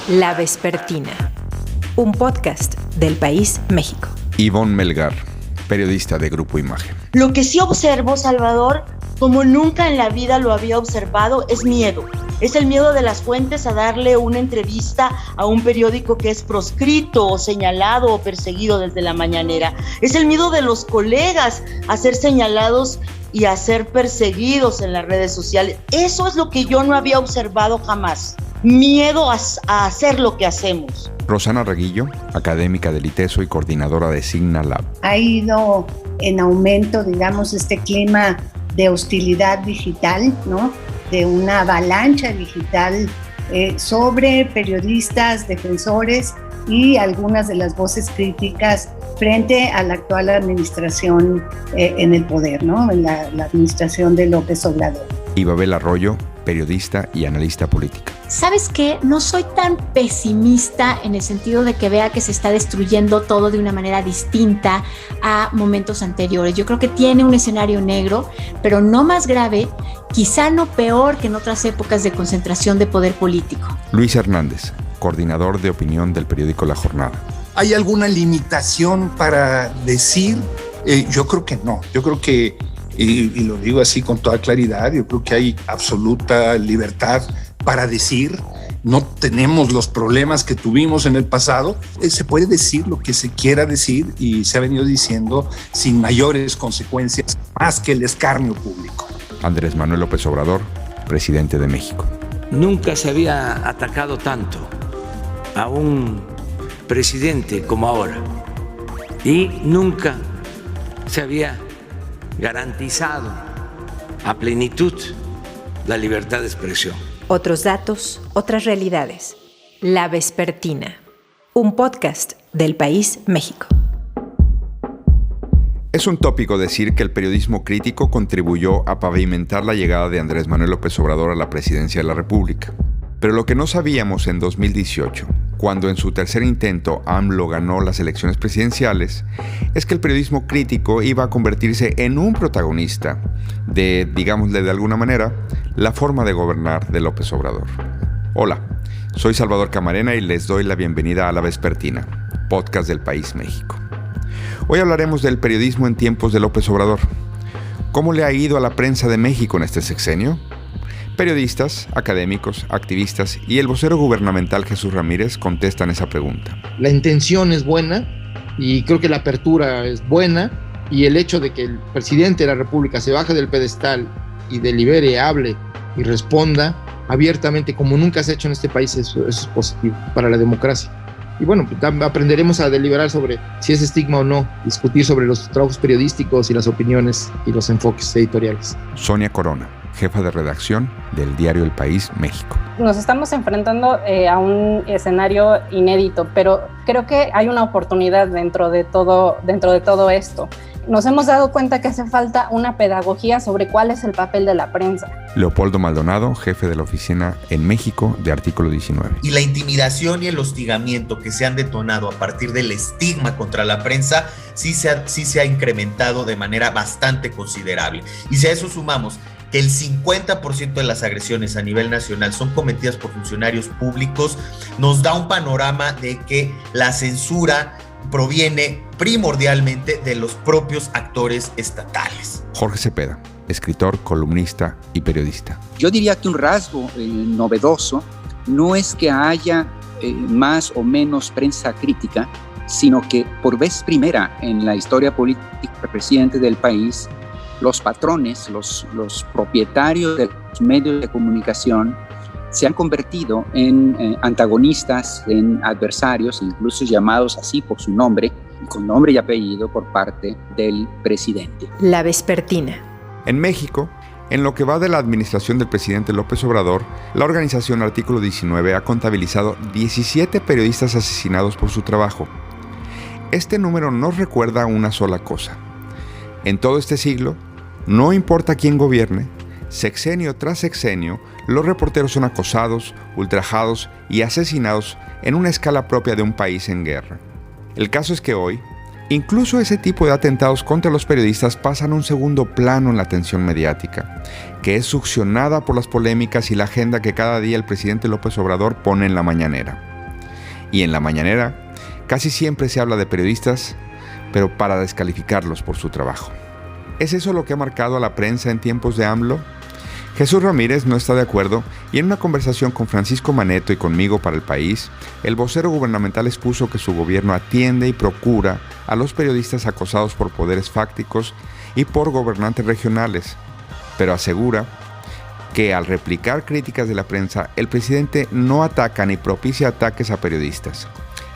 La Vespertina, un podcast del País México. Ivonne Melgar, periodista de Grupo Imagen. Lo que sí observo, Salvador, como nunca en la vida lo había observado, es miedo. Es el miedo de las fuentes a darle una entrevista a un periódico que es proscrito o señalado o perseguido desde la mañanera. Es el miedo de los colegas a ser señalados y a ser perseguidos en las redes sociales. Eso es lo que yo no había observado jamás. Miedo a hacer lo que hacemos. Rosana Reguillo, académica del ITESO y coordinadora de Signa Lab. Ha ido en aumento, digamos, este clima de hostilidad digital, ¿no? De una avalancha digital sobre periodistas, defensores y algunas de las voces críticas frente a la actual administración en el poder, ¿no? En la administración de López Obrador. Y Babel Arroyo, periodista y analista política. ¿Sabes qué? No soy tan pesimista en el sentido de que vea que se está destruyendo todo de una manera distinta a momentos anteriores. Yo creo que tiene un escenario negro, pero no más grave, quizá no peor que en otras épocas de concentración de poder político. Luis Hernández, coordinador de opinión del periódico La Jornada. ¿Hay alguna limitación para decir? Yo creo que no. Yo creo que, y lo digo así con toda claridad, yo creo que hay absoluta libertad para decir. No tenemos los problemas que tuvimos en el pasado. Se puede decir lo que se quiera decir y se ha venido diciendo sin mayores consecuencias más que el escarnio público. Andrés Manuel López Obrador, presidente de México. Nunca se había atacado tanto a un presidente como ahora y nunca se había garantizado a plenitud la libertad de expresión. Otros datos, otras realidades. La Vespertina, un podcast del País México. Es un tópico decir que el periodismo crítico contribuyó a pavimentar la llegada de Andrés Manuel López Obrador a la presidencia de la República. Pero lo que no sabíamos en 2018, cuando en su tercer intento AMLO ganó las elecciones presidenciales, es que el periodismo crítico iba a convertirse en un protagonista de, digámosle de alguna manera, la forma de gobernar de López Obrador. Hola, soy Salvador Camarena y les doy la bienvenida a La Vespertina, podcast del País México. Hoy hablaremos del periodismo en tiempos de López Obrador. ¿Cómo le ha ido a la prensa de México en este sexenio? Periodistas, académicos, activistas y el vocero gubernamental Jesús Ramírez contestan esa pregunta. La intención es buena y creo que la apertura es buena, y el hecho de que el presidente de la República se baje del pedestal y delibere, hable y responda abiertamente como nunca se ha hecho en este país, eso es positivo para la democracia. Y bueno, aprenderemos a deliberar sobre si es estigma o no, discutir sobre los trabajos periodísticos y las opiniones y los enfoques editoriales. Sonia Corona, jefa de redacción del diario El País México. Nos estamos enfrentando a un escenario inédito, pero creo que hay una oportunidad dentro de todo esto. Nos hemos dado cuenta que hace falta una pedagogía sobre cuál es el papel de la prensa. Leopoldo Maldonado, jefe de la oficina en México de Artículo 19. Y la intimidación y el hostigamiento que se han detonado a partir del estigma contra la prensa sí se ha incrementado de manera bastante considerable. Y si a eso sumamos que el 50% de las agresiones a nivel nacional son cometidas por funcionarios públicos, nos da un panorama de que la censura proviene primordialmente de los propios actores estatales. Jorge Cepeda, escritor, columnista y periodista. Yo diría que un rasgo novedoso no es que haya más o menos prensa crítica, sino que por vez primera en la historia política reciente del país, los patrones, los propietarios de los medios de comunicación se han convertido en antagonistas, en adversarios, incluso llamados así por su nombre, con nombre y apellido por parte del presidente. La Vespertina. En México, en lo que va de la administración del presidente López Obrador, la organización Artículo 19 ha contabilizado 17 periodistas asesinados por su trabajo. Este número nos recuerda una sola cosa. En todo este siglo, no importa quién gobierne, sexenio tras sexenio, los reporteros son acosados, ultrajados y asesinados en una escala propia de un país en guerra. El caso es que hoy, incluso ese tipo de atentados contra los periodistas pasan a un segundo plano en la atención mediática, que es succionada por las polémicas y la agenda que cada día el presidente López Obrador pone en la mañanera. Y en la mañanera, casi siempre se habla de periodistas, pero para descalificarlos por su trabajo. ¿Es eso lo que ha marcado a la prensa en tiempos de AMLO? Jesús Ramírez no está de acuerdo y en una conversación con Francisco Maneto y conmigo para El País, el vocero gubernamental expuso que su gobierno atiende y procura a los periodistas acosados por poderes fácticos y por gobernantes regionales, pero asegura que al replicar críticas de la prensa, el presidente no ataca ni propicia ataques a periodistas.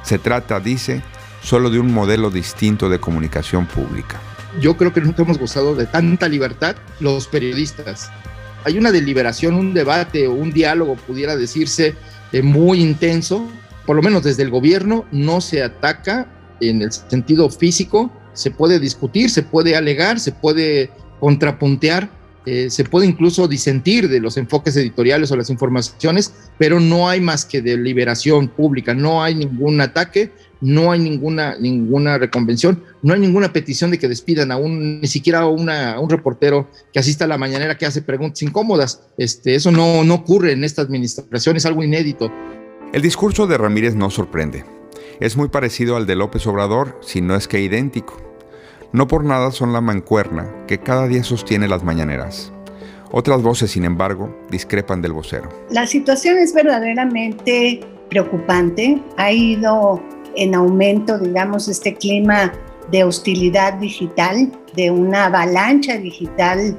Se trata, dice, solo de un modelo distinto de comunicación pública. Yo creo que nunca hemos gozado de tanta libertad los periodistas. Hay una deliberación, un debate o un diálogo, pudiera decirse, muy intenso. Por lo menos desde el gobierno no se ataca en el sentido físico. Se puede discutir, se puede alegar, se puede contrapuntear, se puede incluso disentir de los enfoques editoriales o las informaciones, pero no hay más que deliberación pública. No hay ningún ataque, no hay ninguna reconvención, no hay ninguna petición de que despidan ni siquiera a un reportero que asista a la mañanera que hace preguntas incómodas. Eso no ocurre en esta administración, es algo inédito. El discurso de Ramírez no sorprende. Es muy parecido al de López Obrador, si no es que idéntico. No por nada son la mancuerna que cada día sostiene las mañaneras. Otras voces, sin embargo, discrepan del vocero. La situación es verdaderamente preocupante. Ha ido en aumento, digamos, este clima de hostilidad digital, de una avalancha digital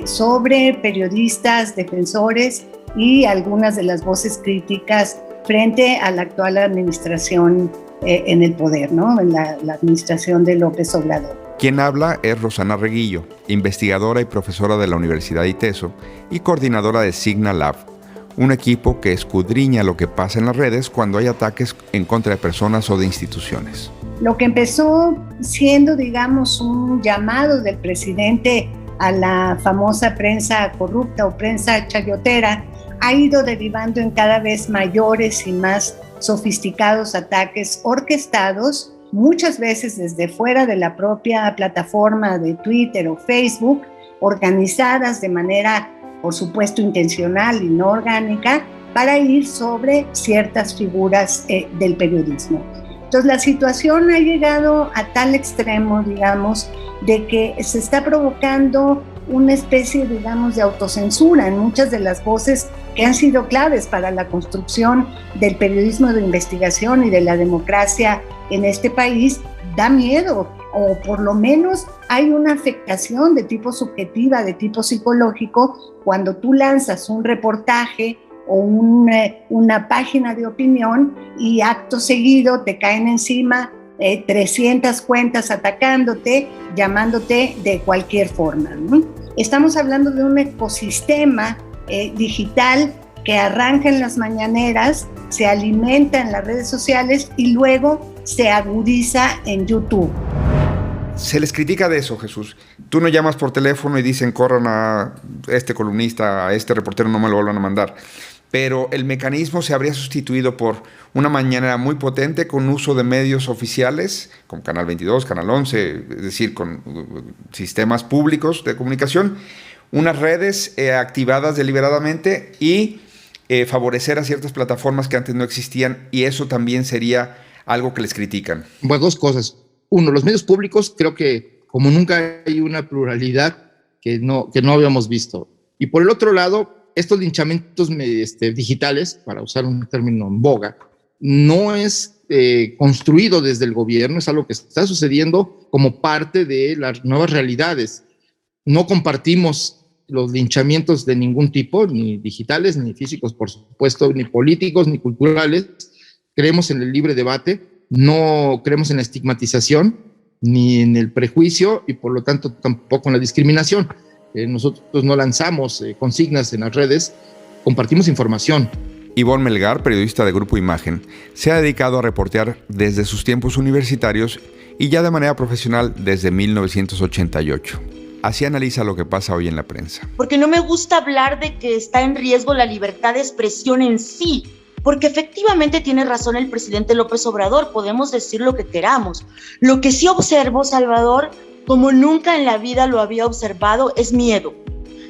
sobre periodistas, defensores y algunas de las voces críticas frente a la actual administración en el poder, ¿no? En la administración de López Obrador. Quien habla es Rosana Reguillo, investigadora y profesora de la Universidad ITESO y coordinadora de Signa Lab, un equipo que escudriña lo que pasa en las redes cuando hay ataques en contra de personas o de instituciones. Lo que empezó siendo, digamos, un llamado del presidente a la famosa prensa corrupta o prensa chayotera, ha ido derivando en cada vez mayores y más sofisticados ataques orquestados, muchas veces desde fuera de la propia plataforma de Twitter o Facebook, organizadas de manera, por supuesto, intencional y no orgánica, para ir sobre ciertas figuras del periodismo. Entonces, la situación ha llegado a tal extremo, digamos, de que se está provocando una especie, digamos, de autocensura en muchas de las voces que han sido claves para la construcción del periodismo de investigación y de la democracia en este país. Da miedo, o por lo menos hay una afectación de tipo subjetiva, de tipo psicológico, cuando tú lanzas un reportaje o una página de opinión y acto seguido te caen encima 300 cuentas atacándote, llamándote de cualquier forma, ¿no? Estamos hablando de un ecosistema digital que arranca en las mañaneras, se alimenta en las redes sociales y luego se agudiza en YouTube. Se les critica de eso, Jesús. Tú no llamas por teléfono y dicen corran a este columnista, a este reportero, no me lo vuelvan a mandar. Pero el mecanismo se habría sustituido por una mañanera muy potente con uso de medios oficiales, como Canal 22, Canal 11, es decir, con sistemas públicos de comunicación, unas redes activadas deliberadamente y favorecer a ciertas plataformas que antes no existían, y eso también sería algo que les critican. Bueno, dos cosas. Uno, los medios públicos, creo que como nunca hay una pluralidad que no habíamos visto. Y por el otro lado, estos linchamientos digitales, para usar un término en boga, no es construido desde el gobierno, es algo que está sucediendo como parte de las nuevas realidades. No compartimos los linchamientos de ningún tipo, ni digitales, ni físicos, por supuesto, ni políticos, ni culturales. Creemos en el libre debate, no creemos en la estigmatización, ni en el prejuicio, y por lo tanto tampoco en la discriminación. Nosotros no lanzamos consignas en las redes, compartimos información. Ivonne Melgar, periodista de Grupo Imagen, se ha dedicado a reportear desde sus tiempos universitarios y ya de manera profesional desde 1988. Así analiza lo que pasa hoy en la prensa. Porque no me gusta hablar de que está en riesgo la libertad de expresión en sí, porque efectivamente tiene razón el presidente López Obrador, podemos decir lo que queramos. Lo que sí observo, Salvador, como nunca en la vida lo había observado, es miedo.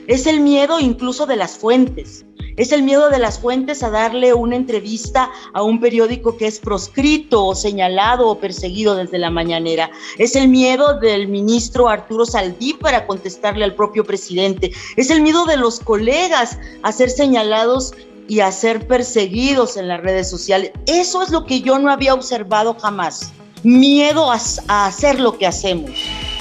Es el miedo incluso de las fuentes. Es el miedo de las fuentes a darle una entrevista a un periódico que es proscrito o señalado o perseguido desde la mañanera. Es el miedo del ministro Arturo Saldívar a contestarle al propio presidente. Es el miedo de los colegas a ser señalados y a ser perseguidos en las redes sociales. Eso es lo que yo no había observado jamás. Miedo a hacer lo que hacemos.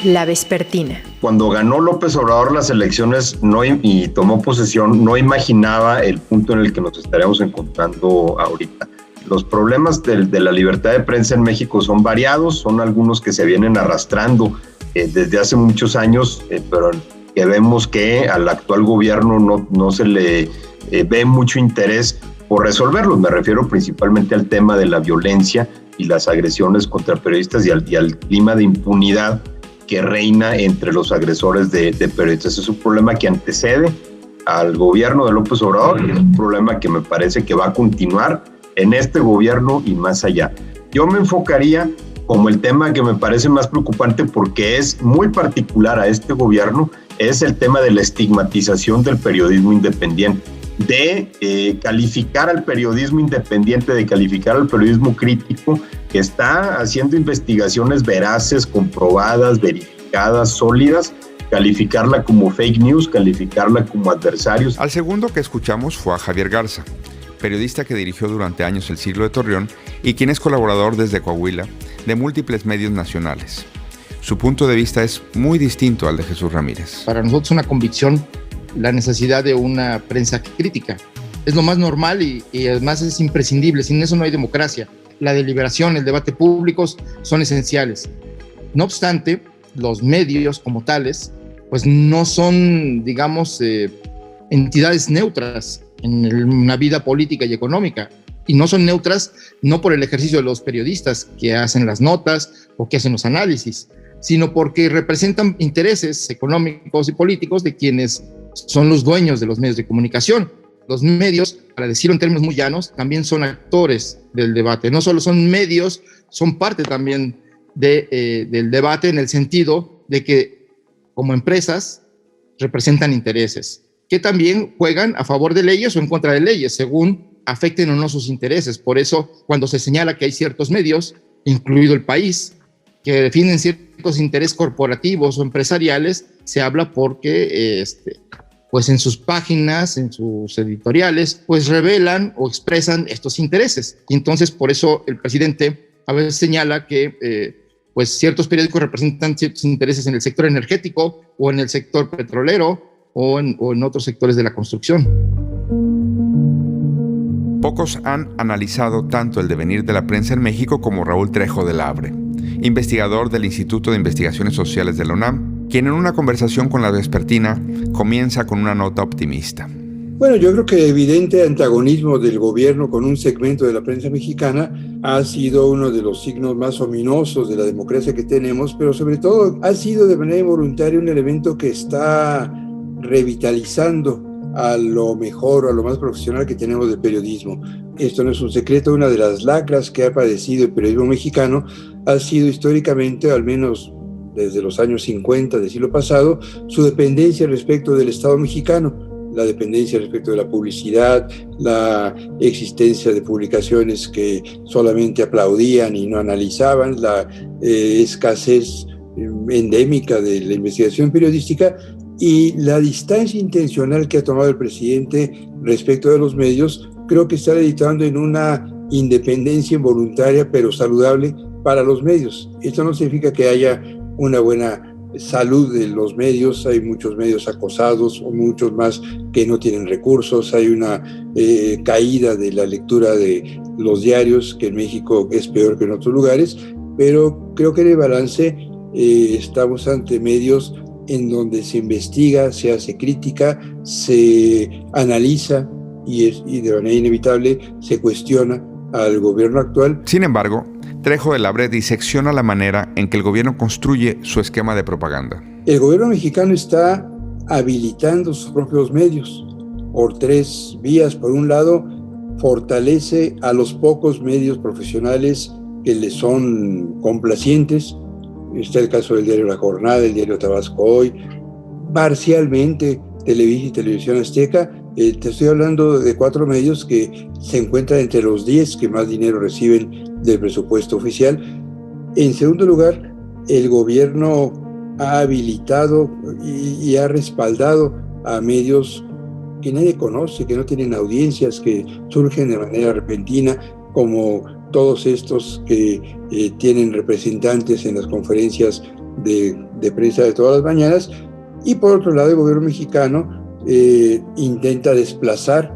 La Vespertina. Cuando ganó López Obrador las elecciones y tomó posesión, no imaginaba el punto en el que nos estaríamos encontrando ahorita. Los problemas de la libertad de prensa en México son variados, son algunos que se vienen arrastrando desde hace muchos años, pero que vemos que al actual gobierno no se le ve mucho interés por resolverlos. Me refiero principalmente al tema de la violencia y las agresiones contra periodistas y al clima de impunidad que reina entre los agresores de periodistas. Es un problema que antecede al gobierno de López Obrador y es un problema que me parece que va a continuar en este gobierno y más allá. Yo me enfocaría como el tema que me parece más preocupante porque es muy particular a este gobierno, es el tema de la estigmatización del periodismo independiente, de calificar al periodismo independiente, de calificar al periodismo crítico que está haciendo investigaciones veraces, comprobadas, verificadas, sólidas, calificarla como fake news, calificarla como adversarios. Al segundo que escuchamos fue a Javier Garza, periodista que dirigió durante años El Siglo de Torreón y quien es colaborador desde Coahuila de múltiples medios nacionales. Su punto de vista es muy distinto al de Jesús Ramírez. Para nosotros es una convicción la necesidad de una prensa crítica. Es lo más normal y además es imprescindible. Sin eso no hay democracia. La deliberación, el debate públicos son esenciales. No obstante, los medios como tales, pues no son, digamos, entidades neutras en una vida política y económica. Y no son neutras no por el ejercicio de los periodistas que hacen las notas o que hacen los análisis, sino porque representan intereses económicos y políticos de quienes son los dueños de los medios de comunicación. Los medios, para decirlo en términos muy llanos, también son actores del debate. No solo son medios, son parte también del debate en el sentido de que como empresas representan intereses que también juegan a favor de leyes o en contra de leyes, según afecten o no sus intereses. Por eso, cuando se señala que hay ciertos medios, incluido El País, que definen ciertos intereses corporativos o empresariales, se habla porque pues en sus páginas, en sus editoriales, pues revelan o expresan estos intereses. Y entonces, por eso el presidente a veces señala que pues ciertos periódicos representan ciertos intereses en el sector energético o en el sector petrolero o en otros sectores de la construcción. Pocos han analizado tanto el devenir de la prensa en México como Raúl Trejo de la Abre, investigador del Instituto de Investigaciones Sociales de la UNAM, quien en una conversación con La Vespertina comienza con una nota optimista. Bueno, yo creo que el evidente antagonismo del gobierno con un segmento de la prensa mexicana ha sido uno de los signos más ominosos de la democracia que tenemos, pero sobre todo ha sido de manera involuntaria un elemento que está revitalizando a lo mejor, a lo más profesional que tenemos del periodismo. Esto no es un secreto, una de las lacras que ha padecido el periodismo mexicano ha sido históricamente, al menos desde los años 50 del siglo pasado, su dependencia respecto del Estado mexicano, la dependencia respecto de la publicidad, la existencia de publicaciones que solamente aplaudían y no analizaban, la escasez endémica de la investigación periodística y la distancia intencional que ha tomado el presidente respecto de los medios. Creo que está editando en una independencia involuntaria pero saludable para los medios. Esto no significa que haya una buena salud de los medios. Hay muchos medios acosados o muchos más que no tienen recursos. Hay una caída de la lectura de los diarios, que en México es peor que en otros lugares, pero creo que en el balance estamos ante medios en donde se investiga, se hace crítica, se analiza y de manera inevitable se cuestiona al gobierno actual. Sin embargo, Trejo de la Abre disecciona la manera en que el gobierno construye su esquema de propaganda. El gobierno mexicano está habilitando sus propios medios por tres vías. Por un lado, fortalece a los pocos medios profesionales que le son complacientes. Está el caso del diario La Jornada, el diario Tabasco Hoy, parcialmente Televisa y Televisión Azteca, Te estoy hablando de 4 medios que se encuentran entre los 10 que más dinero reciben del presupuesto oficial. En segundo lugar, el gobierno ha habilitado y ha respaldado a medios que nadie conoce, que no tienen audiencias, que surgen de manera repentina, como todos estos que tienen representantes en las conferencias de prensa de todas las mañanas. Y por otro lado, el gobierno mexicano intenta desplazar,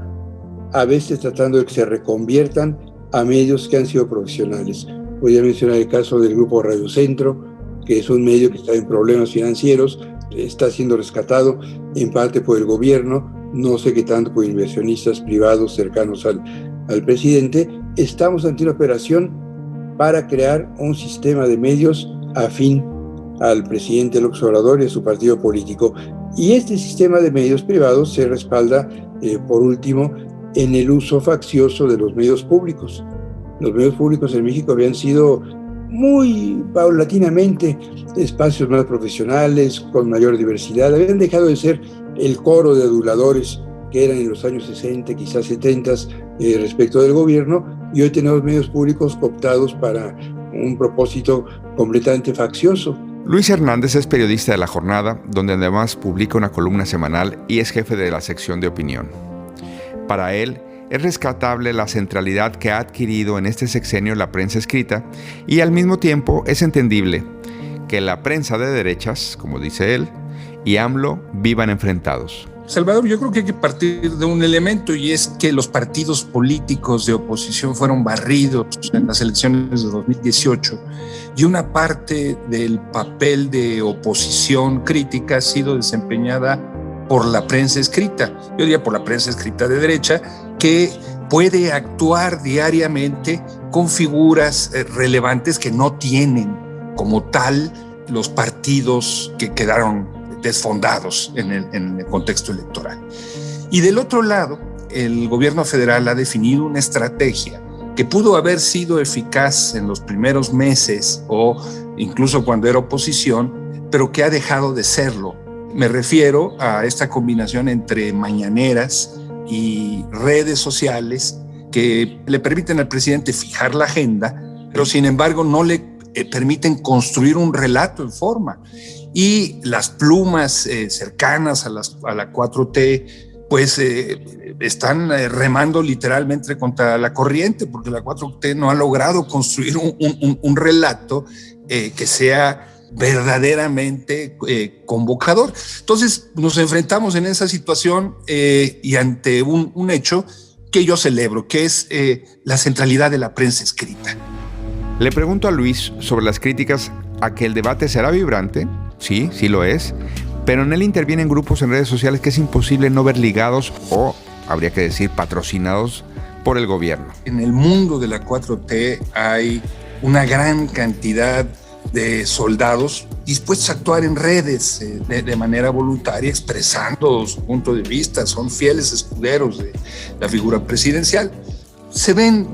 a veces tratando de que se reconviertan a medios que han sido profesionales. Podría mencionar el caso del grupo Radio Centro, que es un medio que está en problemas financieros, está siendo rescatado en parte por el gobierno, no sé qué tanto por inversionistas privados cercanos al presidente. Estamos ante una operación para crear un sistema de medios afín al presidente López Obrador y a su partido político. Y este sistema de medios privados se respalda, por último, en el uso faccioso de los medios públicos. Los medios públicos en México habían sido muy paulatinamente espacios más profesionales, con mayor diversidad, habían dejado de ser el coro de aduladores que eran en los años 60, quizás 70, respecto del gobierno, y hoy tenemos medios públicos cooptados para un propósito completamente faccioso. Luis Hernández es periodista de La Jornada, donde además publica una columna semanal y es jefe de la sección de opinión. Para él, es rescatable la centralidad que ha adquirido en este sexenio la prensa escrita y al mismo tiempo es entendible que la prensa de derechas, como dice él, y AMLO vivan enfrentados. Salvador, yo creo que hay que partir de un elemento, y es que los partidos políticos de oposición fueron barridos en las elecciones de 2018 y una parte del papel de oposición crítica ha sido desempeñada por la prensa escrita, yo diría por la prensa escrita de derecha, que puede actuar diariamente con figuras relevantes que no tienen como tal los partidos que quedaron desfondados en el contexto electoral. Y del otro lado, el gobierno federal ha definido una estrategia que pudo haber sido eficaz en los primeros meses o incluso cuando era oposición, pero que ha dejado de serlo. Me refiero a esta combinación entre mañaneras y redes sociales que le permiten al presidente fijar la agenda, pero sin embargo no le permiten construir un relato en forma. Y las plumas cercanas a la 4T pues están remando literalmente contra la corriente, porque la 4T no ha logrado construir un relato que sea verdaderamente convocador. Entonces nos enfrentamos en esa situación y ante un hecho que yo celebro, que es la centralidad de la prensa escrita. Le pregunto a Luis sobre las críticas a que el debate será vibrante. Sí, sí lo es, pero en él intervienen grupos en redes sociales que es imposible no ver ligados o, habría que decir, patrocinados por el gobierno. En el mundo de la 4T hay una gran cantidad de soldados dispuestos a actuar en redes de manera voluntaria, expresando su punto de vista, son fieles escuderos de la figura presidencial. Se ven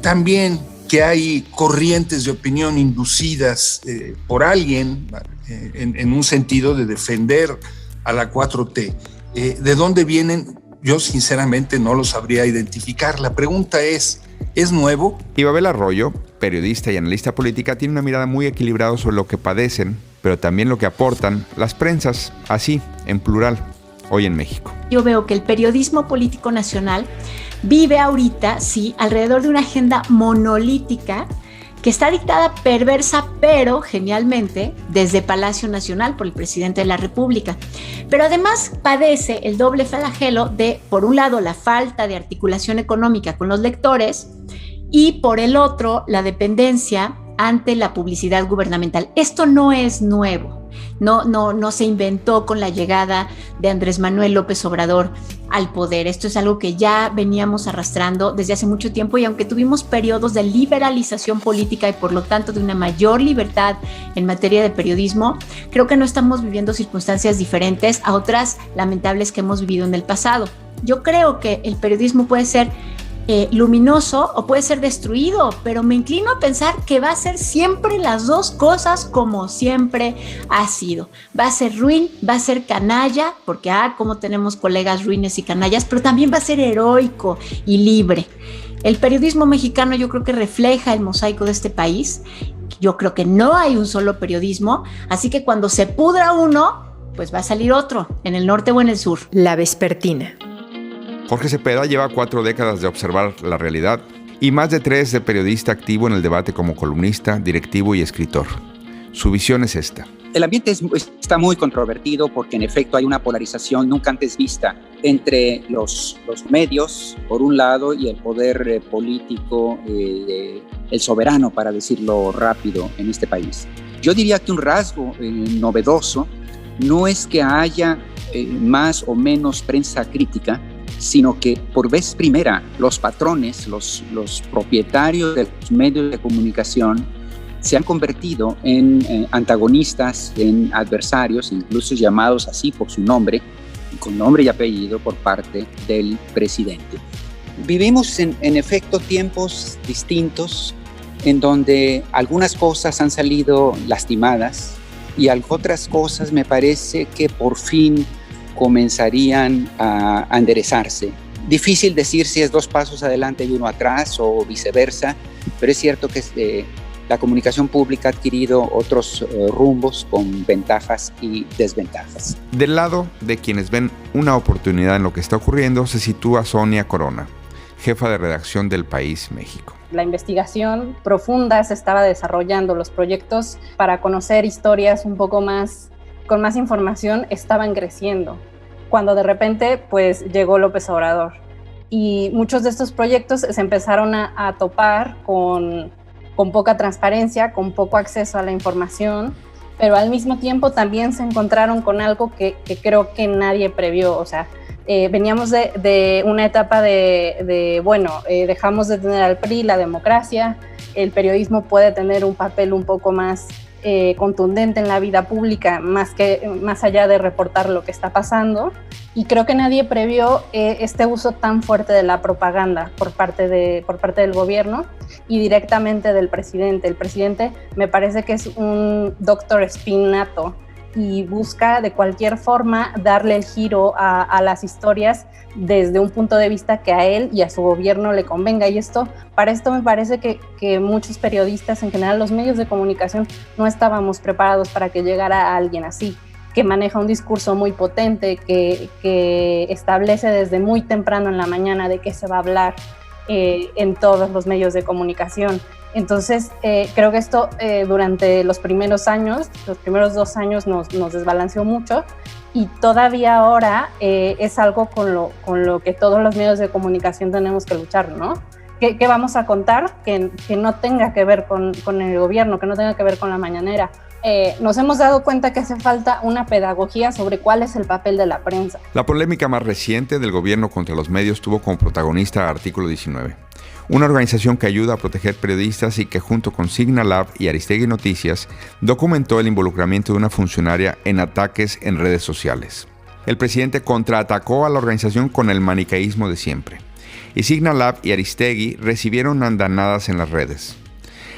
también que hay corrientes de opinión inducidas por alguien en un sentido de defender a la 4T. ¿De dónde vienen? Yo sinceramente no lo sabría identificar. La pregunta ¿es nuevo? Y Babel Arroyo, periodista y analista política, tiene una mirada muy equilibrada sobre lo que padecen, pero también lo que aportan las prensas, así, en plural, hoy en México. Yo veo que el periodismo político nacional vive ahorita, sí, alrededor de una agenda monolítica que está dictada perversa, pero genialmente, desde Palacio Nacional por el presidente de la República. Pero además padece el doble flagelo de, por un lado, la falta de articulación económica con los lectores y, por el otro, la dependencia ante la publicidad gubernamental. Esto no es nuevo. No se inventó con la llegada de Andrés Manuel López Obrador al poder. Esto es algo que ya veníamos arrastrando desde hace mucho tiempo, y aunque tuvimos periodos de liberalización política y por lo tanto de una mayor libertad en materia de periodismo, creo que no estamos viviendo circunstancias diferentes a otras lamentables que hemos vivido en el pasado. Yo creo que el periodismo puede ser luminoso o puede ser destruido, pero me inclino a pensar que va a ser siempre las dos cosas como siempre ha sido. Va a ser ruin, va a ser canalla, porque como tenemos colegas ruines y canallas, pero también va a ser heroico y libre. El periodismo mexicano yo creo que refleja el mosaico de este país. Yo creo que no hay un solo periodismo, así que cuando se pudra uno, pues va a salir otro, en el norte o en el sur. La Vespertina. Jorge Cepeda lleva 4 décadas de observar la realidad y más de 3 de periodista activo en el debate como columnista, directivo y escritor. Su visión es esta. El ambiente está muy controvertido porque en efecto hay una polarización nunca antes vista entre los medios, por un lado, y el poder político, el soberano, para decirlo rápido, en este país. Yo diría que un rasgo novedoso no es que haya más o menos prensa crítica, sino que por vez primera los patrones, los propietarios de los medios de comunicación se han convertido en antagonistas, en adversarios, incluso llamados así por su nombre, con nombre y apellido por parte del presidente. Vivimos en efecto tiempos distintos en donde algunas cosas han salido lastimadas y otras cosas me parece que por fin comenzarían a enderezarse. Difícil decir si es 2 pasos adelante y 1 atrás o viceversa, pero es cierto que la comunicación pública ha adquirido otros rumbos con ventajas y desventajas. Del lado de quienes ven una oportunidad en lo que está ocurriendo se sitúa Sonia Corona, jefa de redacción del País México. La investigación profunda se estaba desarrollando, los proyectos para conocer historias un poco más, con más información, estaban creciendo, cuando de repente pues llegó López Obrador y muchos de estos proyectos se empezaron a topar con poca transparencia, con poco acceso a la información, pero al mismo tiempo también se encontraron con algo que creo que nadie previó. O sea, veníamos de una etapa dejamos de tener al PRI, la democracia, el periodismo puede tener un papel un poco más contundente en la vida pública, más allá de reportar lo que está pasando, y creo que nadie previó este uso tan fuerte de la propaganda por parte del gobierno y directamente del presidente. El presidente me parece que es un doctor spin nato y busca de cualquier forma darle el giro a las historias desde un punto de vista que a él y a su gobierno le convenga. Y para esto me parece que muchos periodistas, en general los medios de comunicación, no estábamos preparados para que llegara alguien así, que maneja un discurso muy potente, que establece desde muy temprano en la mañana de qué se va a hablar en todos los medios de comunicación. Entonces, creo que esto durante los primeros 2 años nos desbalanceó mucho, y todavía ahora es algo con lo que todos los medios de comunicación tenemos que luchar, ¿no? ¿Qué vamos a contar que no tenga que ver con el gobierno, que no tenga que ver con la mañanera? Nos hemos dado cuenta que hace falta una pedagogía sobre cuál es el papel de la prensa. La polémica más reciente del gobierno contra los medios tuvo como protagonista a Artículo 19, una organización que ayuda a proteger periodistas y que junto con Signalab y Aristegui Noticias documentó el involucramiento de una funcionaria en ataques en redes sociales. El presidente contraatacó a la organización con el maniqueísmo de siempre, y Signalab y Aristegui recibieron andanadas en las redes.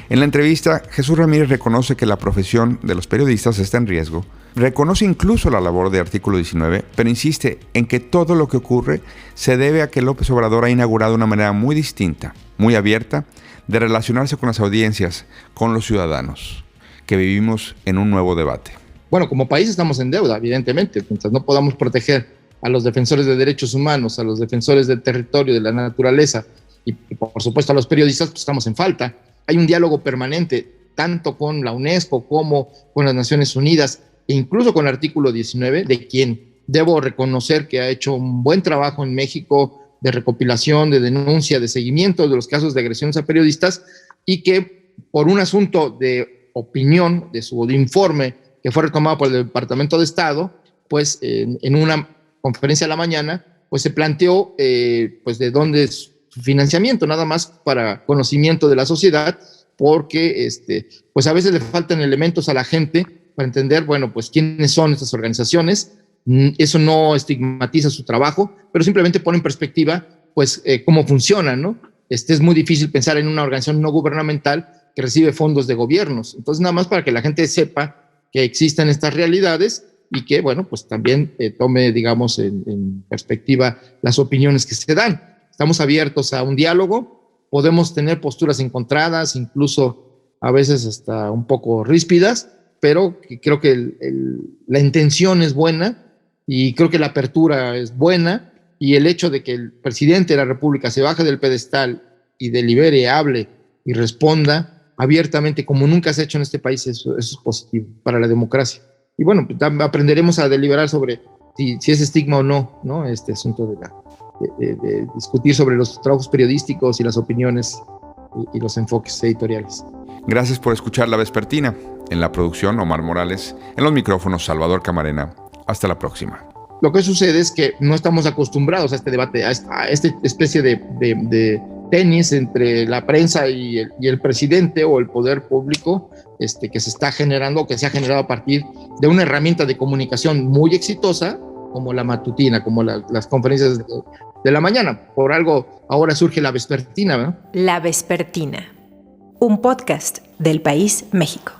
En la entrevista, Jesús Ramírez reconoce que la profesión de los periodistas está en riesgo, reconoce incluso la labor de Artículo 19, pero insiste en que todo lo que ocurre se debe a que López Obrador ha inaugurado una manera muy distinta, muy abierta, de relacionarse con las audiencias, con los ciudadanos, que vivimos en un nuevo debate. Bueno, como país estamos en deuda, evidentemente, mientras no podamos proteger a los defensores de derechos humanos, a los defensores del territorio, de la naturaleza y por supuesto a los periodistas, pues estamos en falta. Hay un diálogo permanente, tanto con la UNESCO como con las Naciones Unidas e incluso con el Artículo 19, de quien debo reconocer que ha hecho un buen trabajo en México de recopilación, de denuncia, de seguimiento de los casos de agresiones a periodistas, y que por un asunto de opinión de su informe que fue retomado por el Departamento de Estado, pues en una conferencia a la mañana, pues se planteó pues de dónde es su financiamiento, nada más para conocimiento de la sociedad, porque pues a veces le faltan elementos a la gente para entender, bueno, pues quiénes son estas organizaciones. Eso no estigmatiza su trabajo, pero simplemente pone en perspectiva pues cómo funcionan, ¿no? Es muy difícil pensar en una organización no gubernamental que recibe fondos de gobiernos. Entonces, nada más para que la gente sepa que existen estas realidades y que, bueno, pues también tome, digamos, en perspectiva las opiniones que se dan. Estamos abiertos a un diálogo, podemos tener posturas encontradas, incluso a veces hasta un poco ríspidas, pero creo que la intención es buena y creo que la apertura es buena, y el hecho de que el presidente de la República se baje del pedestal y delibere, hable y responda abiertamente como nunca se ha hecho en este país, eso es positivo para la democracia. Y bueno, aprenderemos a deliberar sobre si es estigma o no, ¿no? Este asunto de discutir sobre los trabajos periodísticos y las opiniones y los enfoques editoriales. Gracias por escuchar La Vespertina. En la producción, Omar Morales. En los micrófonos, Salvador Camarena. Hasta la próxima. Lo que sucede es que no estamos acostumbrados a este debate, a esta especie de tenis entre la prensa y el presidente o el poder público, que se está generando, que se ha generado a partir de una herramienta de comunicación muy exitosa como la matutina, como las conferencias de la mañana. Por algo ahora surge La Vespertina, ¿verdad? La Vespertina, un podcast del País México.